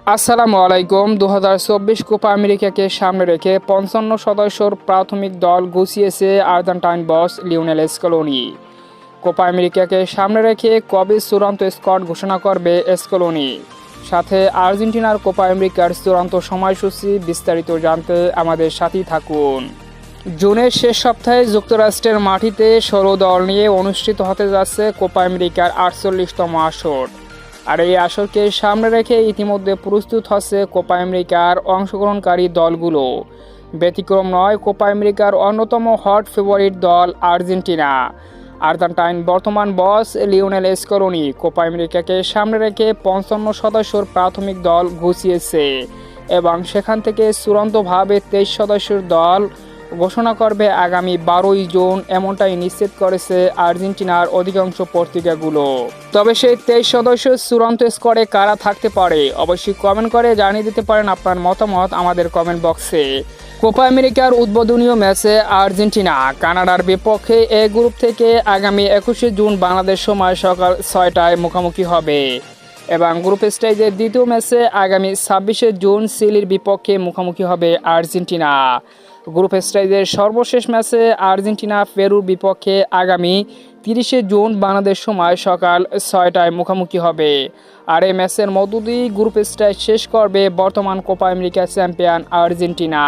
আসসালামু আলাইকুম। 2024 কোপা আমেরিকাকে সামনে রেখে 55 সদস্যর প্রাথমিক দল গুছিয়েছে আর্জেন্টাইন বস লিওনেল স্কলোনি। কোপা আমেরিকাকে সামনে রেখে কবে চূড়ান্ত স্কোয়াড ঘোষণা করবে স্কলোনি, সাথে আর্জেন্টিনার কোপা আমেরিকার চূড়ান্ত সময়সূচি বিস্তারিত জানতে আমাদের সাথেই থাকুন। জুনের শেষ সপ্তাহে যুক্তরাষ্ট্রের মাটিতে 16 দল নিয়ে অনুষ্ঠিত হতে যাচ্ছে কোপা আমেরিকার 48তম আসর। আর এই আসরকে সামনে রেখে ইতিমধ্যে প্রস্তুত হচ্ছে কোপা আমেরিকার অংশগ্রহণকারী দলগুলো। ব্যতিক্রম নয় কোপা আমেরিকার অন্যতম হট ফেভারিট দল আর্জেন্টিনা। আর্জেন্টাইন বর্তমান বস লিওনেল স্কলোনি কোপা আমেরিকাকে সামনে রেখে 55 সদস্যর প্রাথমিক দল গুছিয়েছে এবং সেখান থেকে চূড়ান্তভাবে 23 সদস্যের দল ঘোষণা করবে আগামী 12ই জুন, এমনটাই নিশ্চিত করেছে আর্জেন্টিনার অধিকাংশ পত্রিকাগুলো। তবে সেই 23 সদস্য চূড়ান্ত স্কোয়াডে কারা থাকতে পারে অবশ্যই কমেন্ট করে জানিয়ে দিতে পারেন আপনার মতামত আমাদের কমেন্ট বক্সে। কোপা আমেরিকার উদ্বোধনীয় ম্যাচে আর্জেন্টিনা কানাডার বিপক্ষে এ গ্রুপ থেকে আগামী 21শে জুন বাংলাদেশ সময় সকাল 6টায় মুখোমুখি হবে এবং গ্রুপ স্টেজের দ্বিতীয় ম্যাচে আগামী 26শে জুন চিলির বিপক্ষে মুখোমুখি হবে আর্জেন্টিনা। গ্রুপ স্টেজের সর্বশেষ ম্যাচে আর্জেন্টিনা পেরুর বিপক্ষে আগামী 30শে জুন বাংলাদেশ সময় সকাল 6টায় মুখোমুখি হবে। আর এই ম্যাচের মধ্য দিয়েই গ্রুপ স্টেজ শেষ করবে বর্তমান কোপা আমেরিকা চ্যাম্পিয়ন আর্জেন্টিনা।